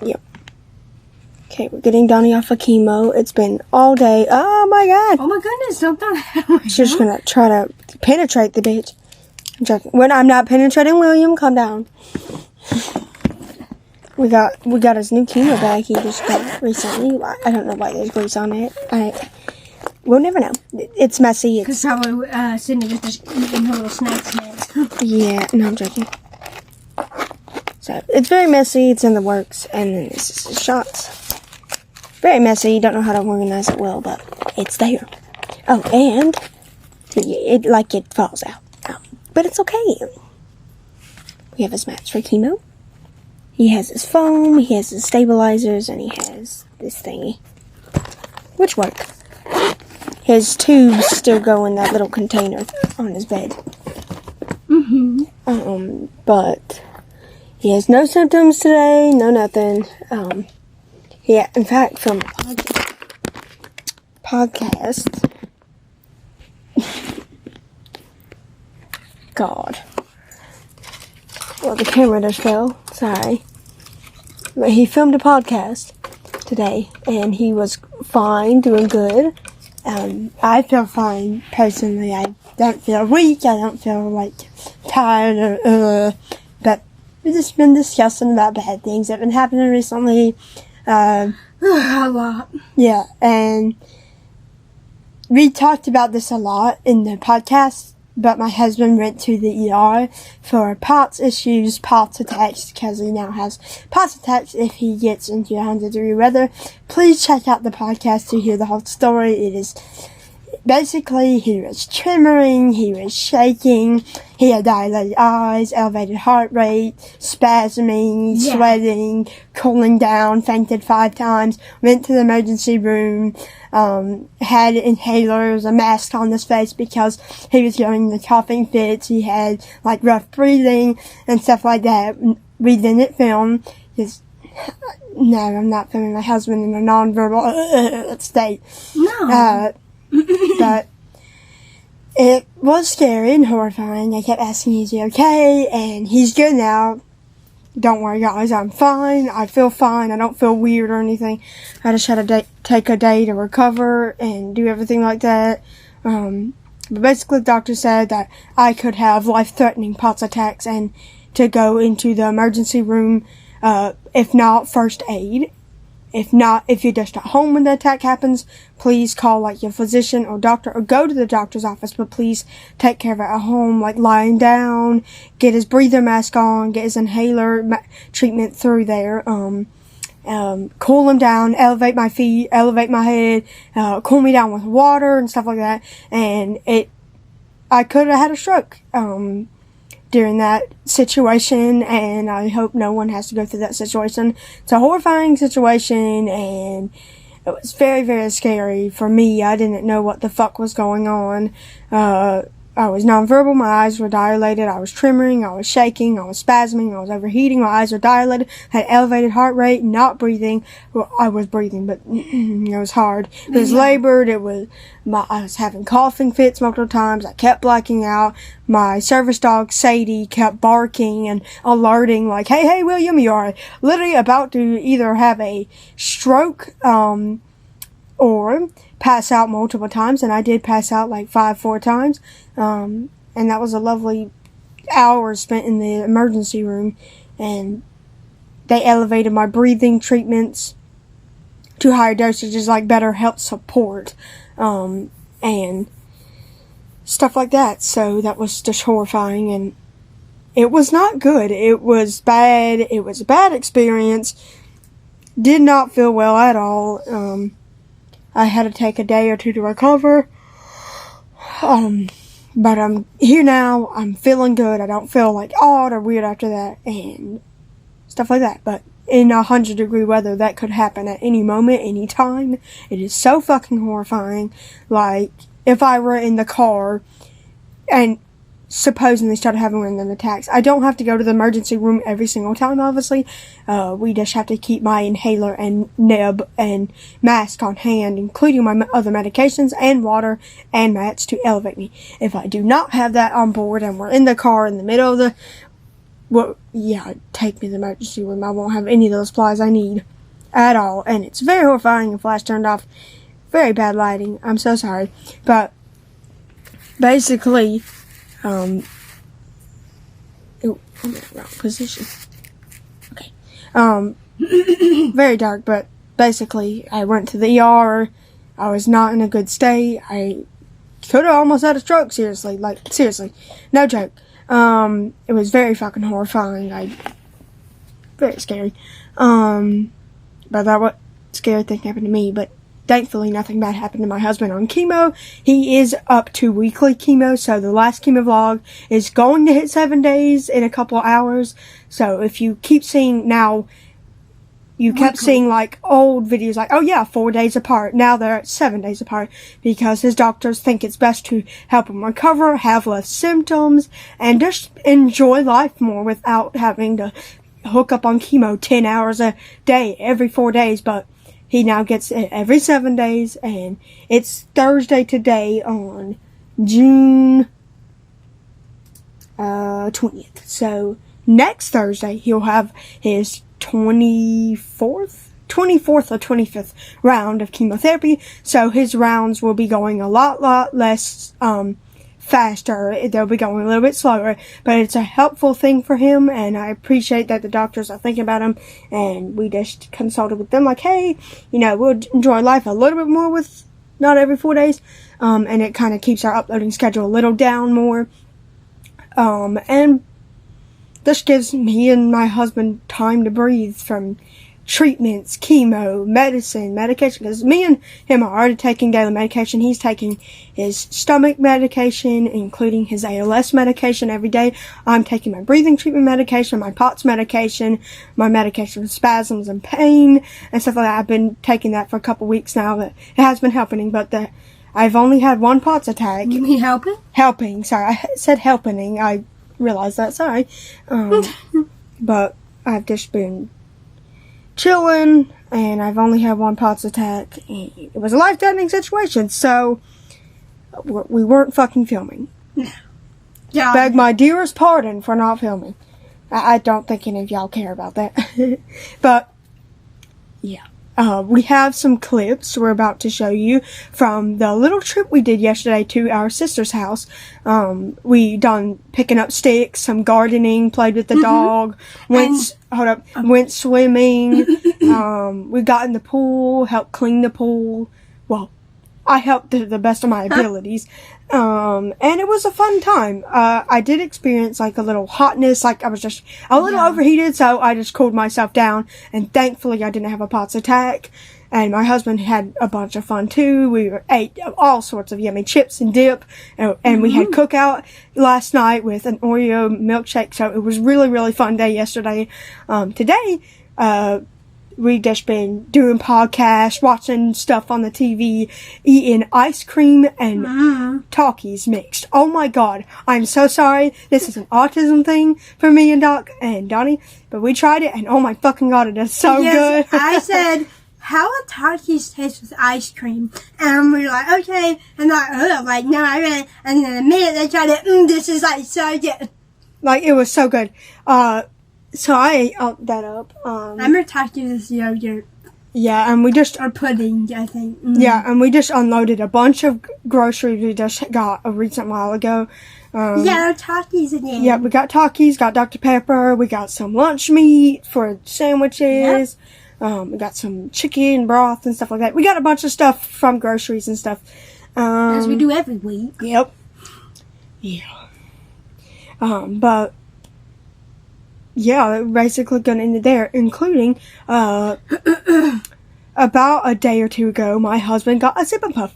Yep. Okay, we're getting Donnie off of chemo. It's been all day. Oh my god. Oh my goodness, don't that. She's just gonna try to penetrate the bitch. I'm joking. When I'm not penetrating William, calm down. We got his new chemo bag he just got recently. I don't know why there's grease on it. We'll never know. It's messy. Because probably Sydney was just eating her little snacks. Yeah, no, I'm joking. So, it's very messy. It's in the works. And then this is the shots. Very messy. Don't know how to organize it well, but it's there. Oh, and it falls out. But it's okay. We have his mats for chemo. He has his foam, he has his stabilizers, and he has this thingy. Which work. His tubes still go in that little container on his bed. Mm-hmm. But he has no symptoms today, no nothing. Yeah, in fact, from podcast. God. Well, the camera just fell. Sorry. But he filmed a podcast today, and he was fine, doing good. I feel fine, personally. I don't feel weak. I don't feel, tired or, but we've just been discussing about bad things that have been happening recently. A lot. Yeah, and we talked about this a lot in the podcast. But my husband went to the ER for POTS issues, POTS attacks, because he now has POTS attacks if he gets into 100-degree weather. Please check out the podcast to hear the whole story. It is basically, he was tremoring, he was shaking, he had dilated eyes, elevated heart rate, spasming, sweating, cooling down, fainted 5 times, went to the emergency room, had inhalers, a mask on his face because he was going the coughing fits. He had rough breathing and stuff like that. We didn't film his. No, I'm not filming my husband in a nonverbal state. No. But it was scary and horrifying. I kept asking, is he okay? And he's good now. Don't worry, guys. I'm fine. I feel fine. I don't feel weird or anything. I just had to take a day to recover and do everything like that. But basically, the doctor said that I could have life-threatening POTS attacks and to go into the emergency room, if not first aid. If not, if you're just at home when the attack happens, please call your physician or doctor or go to the doctor's office, but please take care of it at home, lying down, get his breather mask on, get his inhaler treatment through there, cool him down, elevate my feet, elevate my head, cool me down with water and stuff like that, and I could have had a stroke, during that situation, and I hope no one has to go through that situation. It's a horrifying situation, and it was very, very scary for me. I didn't know what the fuck was going on. I was nonverbal, my eyes were dilated, I was tremoring, I was shaking, I was spasming, I was overheating, my eyes were dilated, had elevated heart rate, not breathing. Well, I was breathing, but it was hard. It was labored, I was having coughing fits multiple times, I kept blacking out. My service dog, Sadie, kept barking and alerting, hey, William, you are literally about to either have a stroke, or pass out multiple times, and I did pass out 4 times, and that was a lovely hour spent in the emergency room, and they elevated my breathing treatments to higher dosages, better health support, and stuff like that. So that was just horrifying, and it was not good. It was bad. It was a bad experience. Did not feel well at all. I had to take a day or 2 to recover. But I'm here now. I'm feeling good. I don't feel odd or weird after that and stuff like that. But in 100-degree weather, that could happen at any moment, any time. It is so fucking horrifying. If I were in the car and supposing they started having one of them attacks, I don't have to go to the emergency room every single time, obviously. We just have to keep my inhaler and neb and mask on hand, including my other medications and water and mats to elevate me. If I do not have that on board and we're in the car in the middle of the well, yeah, take me to the emergency room. I won't have any of those supplies I need at all. And it's very horrifying and flash turned off. Very bad lighting. I'm so sorry. But basically, I'm in the wrong position. Okay. Very dark, but basically, I went to the ER. I was not in a good state. I could have almost had a stroke, seriously. Like, seriously. No joke. It was very fucking horrifying. Very scary. But that what scary thing happened to me, but thankfully nothing bad happened to my husband on chemo. He is up to weekly chemo, so the last chemo vlog is going to hit 7 days in a couple of hours. So if you keep seeing now, you kept seeing like old videos like, oh yeah, 4 days apart. Now they're at 7 days apart because his doctors think it's best to help him recover, have less symptoms, and just enjoy life more without having to hook up on chemo 10 hours a day every 4 days. But he now gets it every 7 days, and it's Thursday today on June 20th. So next Thursday he'll have his 24th or 25th round of chemotherapy. So his rounds will be going a lot less faster. They'll be going a little bit slower, but it's a helpful thing for him, and I appreciate that the doctors are thinking about him, and we just consulted with them like, hey, we'll enjoy life a little bit more with not every 4 days, and it kind of keeps our uploading schedule a little down more, and this gives me and my husband time to breathe from treatments, chemo, medicine, medication, because me and him are already taking daily medication. He's taking his stomach medication, including his ALS medication every day. I'm taking my breathing treatment medication, my POTS medication, my medication for spasms and pain, and stuff like that. I've been taking that for a couple weeks now. It has been helping, but I've only had one POTS attack. You mean helping? Helping, sorry. I said helping. I realized that, sorry. But I've just been chilling, and I've only had one POTS attack, and it was a life-threatening situation, so we weren't fucking filming. Yeah. Beg my dearest pardon for not filming. I don't think any of y'all care about that. But, yeah. We have some clips we're about to show you from the little trip we did yesterday to our sister's house. We done picking up sticks, some gardening, played with the dog, went swimming. We got in the pool, helped clean the pool. Well, I helped to the best of my abilities. And it was a fun time. I did experience like a little hotness, like I was just a little overheated, so I just cooled myself down, and thankfully I didn't have a POTS attack. And my husband had a bunch of fun too. We ate all sorts of yummy chips and dip, and we had cookout last night with an Oreo milkshake, so it was really fun day yesterday. Today, we just been doing podcasts, watching stuff on the TV, eating ice cream and Talkies mixed. Oh my god, I'm so sorry. This is an autism thing for me and Doc and Donnie, but we tried it, and oh my fucking god, it is so good. I said, how would Talkies taste with ice cream? And we were like, okay. And like, oh, like, no, I really. And then the minute they tried it, this is like so good. Like, it was so good. So I ate that up. I remember Talkies with yogurt. Yeah, and we just... Or pudding, I think. Yeah, and we just unloaded a bunch of groceries we just got a recent while ago. Yeah, Talkies again. Yeah, we got Talkies, got Dr. Pepper, we got some lunch meat for sandwiches. Yep. We got some chicken broth and stuff like that. We got a bunch of stuff from groceries and stuff. As we do every week. Yep. Yeah. But... yeah, basically gonna end it there, including, about a day or two ago, my husband got a Zip and Puff.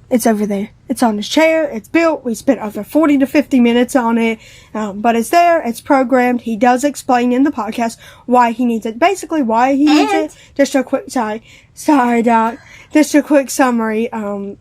It's over there. It's on his chair. It's built. We spent over 40 to 50 minutes on it. But it's there. It's programmed. He does explain in the podcast why he needs it. Basically, why he needs it. Just a quick, sorry, Doc. Just a quick summary,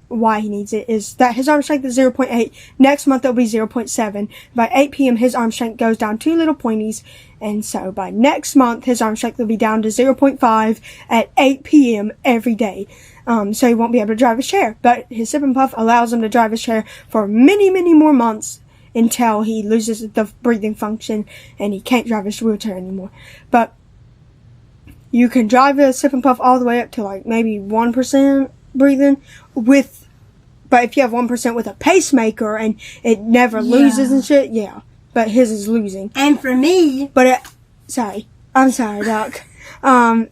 why he needs it is that his arm strength is 0.8. Next month it'll be 0.7. By 8 p.m. his arm strength goes down 2 little pointies. And so by next month his arm strength will be down to 0.5 at 8 p.m. every day. So he won't be able to drive his chair. But his Sip and Puff allows him to drive his chair for many more months until he loses the breathing function and he can't drive his wheelchair anymore. But you can drive a sip and puff all the way up to like maybe 1% breathing but if you have 1% with a pacemaker and it never loses and shit, but his is losing. And for me, but I'm sorry, Doc. I'm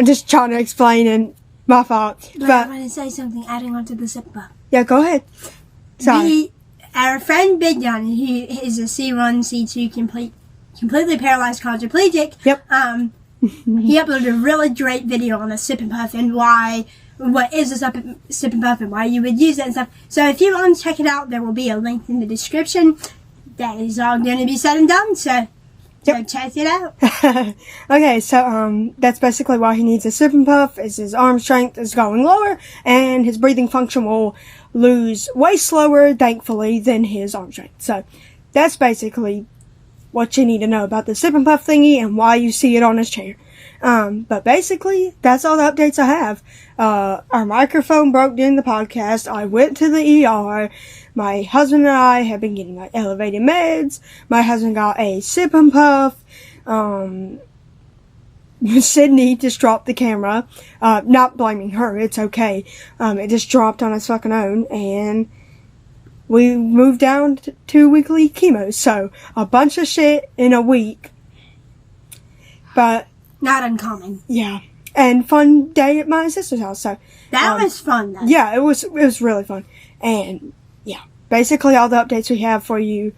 just trying to explain and my fault. But I want to say something adding on to the sip puff. Yeah, go ahead. Sorry. Our friend Big Johnny, who is a C1, C2 completely paralyzed quadriplegic. Yep. He uploaded a really great video on a sip and puff and what is a sip and puff and why you would use it and stuff. So if you want to check it out, there will be a link in the description. That is all going to be said and done, so check it out. Okay, so that's basically why he needs a sip and puff, is his arm strength is going lower, and his breathing function will lose way slower, thankfully, than his arm strength. So that's basically what you need to know about the sip and puff thingy and why you see it on his chair. But basically, that's all the updates I have. Our microphone broke during the podcast. I went to the ER. My husband and I have been getting like elevated meds. My husband got a sip and puff. Sydney just dropped the camera. Not blaming her. It's okay. It just dropped on its fucking own, and we moved down to weekly chemo. So a bunch of shit in a week. But not uncommon. Yeah. And fun day at my sister's house. So that was fun though. Yeah, it was really fun. And yeah, basically all the updates we have for you.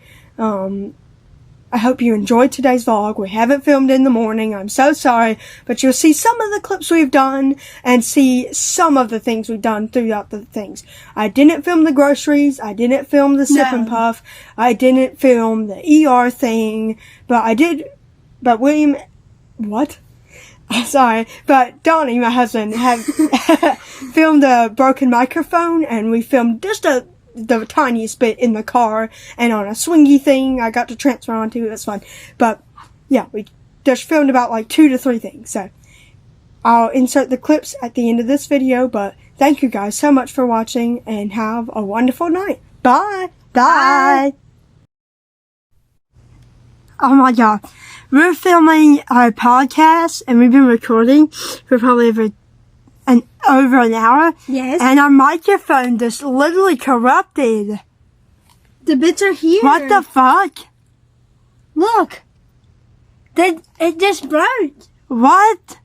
I hope you enjoyed today's vlog. We haven't filmed in the morning. I'm so sorry, but you'll see some of the clips we've done and see some of the things we've done throughout the things. I didn't film the groceries. I didn't film the sip and puff. I didn't film the ER thing, but William, what? Sorry, but Donnie, my husband, had filmed a broken microphone, and we filmed just the tiniest bit in the car and on a swingy thing I got to transfer onto. It was fun. But yeah, we just filmed about like 2 to 3 things. So I'll insert the clips at the end of this video, but thank you guys so much for watching and have a wonderful night. Bye. Bye. Oh my God. We're filming our podcast, and we've been recording for probably over an hour. Yes. And our microphone just literally corrupted. The bits are here. What the fuck? Look. It just broke. What?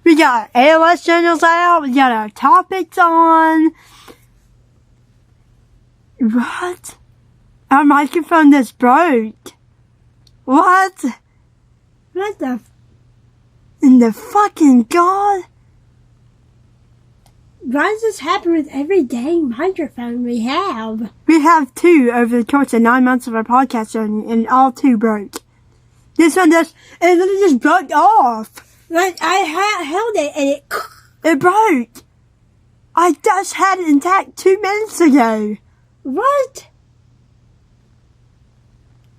We got our ALS journals out. We got our topics on. What? Our microphone just broke. What? What the? In the fucking God? Why does this happen with every dang microphone we have? We have 2 over the course of 9 months of our podcast journey, and all 2 broke. This one it literally just broke off. Like, I held it and it broke. I just had it intact 2 minutes ago. What?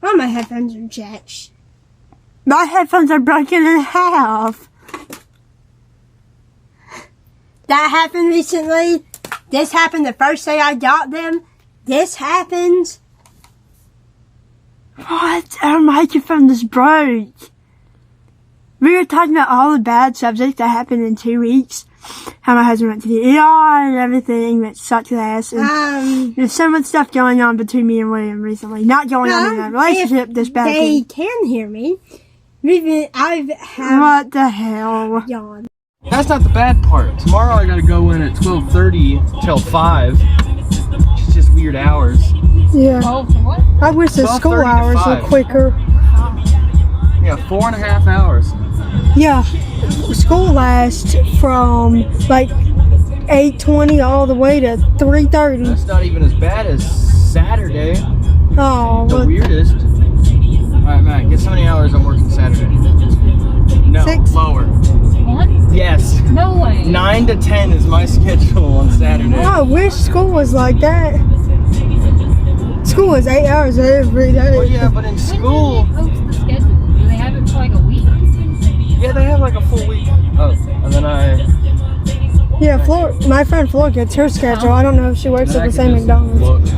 Oh, my headphones are jacked. My headphones are broken in half. That happened recently. This happened the first day I got them. This happened. What? Our microphone just broke. We were talking about all the bad subjects that happened in 2 weeks. How my husband went to the ER and everything that sucked ass. And there's so much stuff going on between me and William recently. Not going on in our relationship, this bad thing. They can hear me. What the hell? Yawn. That's not the bad part. Tomorrow I gotta go in at 12:30 till 5. It's just weird hours. Yeah. I wish the school hours were quicker. Yeah, 4.5 hours. Yeah. School lasts from like 8:20 all the way to 3:30. That's not even as bad as Saturday. Oh, The weirdest. Alright, Matt, guess how many hours I'm working Saturday? No, 6. lower. What? Yes. No way. 9 to 10 is my schedule on Saturday. I wish school was like that. School is 8 hours every day. Well, yeah, but in school, When do they post the schedule? Do they have it for like a week? yeah, they have like a full week. Oh, and then Yeah, my friend Flor gets her schedule. I don't know if she works at the same McDonald's.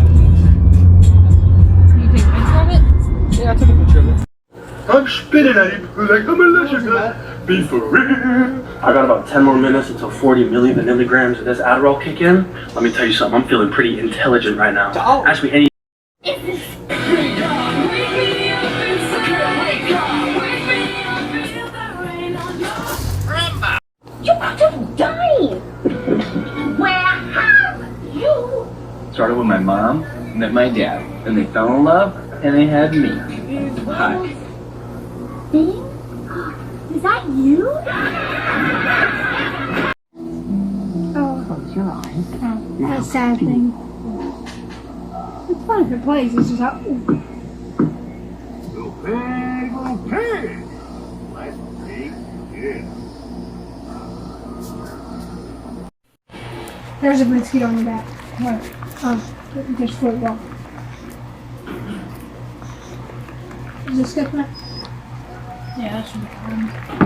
Yeah, I took a picture of it. I'm spitting at him like I'm a lizard. Be for real. I got about 10 more minutes until 40 milligrams of this Adderall kick in. Let me tell you something. I'm feeling pretty intelligent right now. Ask me any. You could have died. Where have you? Started with my mom, met my dad, and they fell in love, and they had me. Hi. Is that you? Close your eyes. That's a sad thing. It's fun if it plays, it's just how. There's a mosquito on your back. What? Just for it well. Is this good enough? Yeah, that should be fine.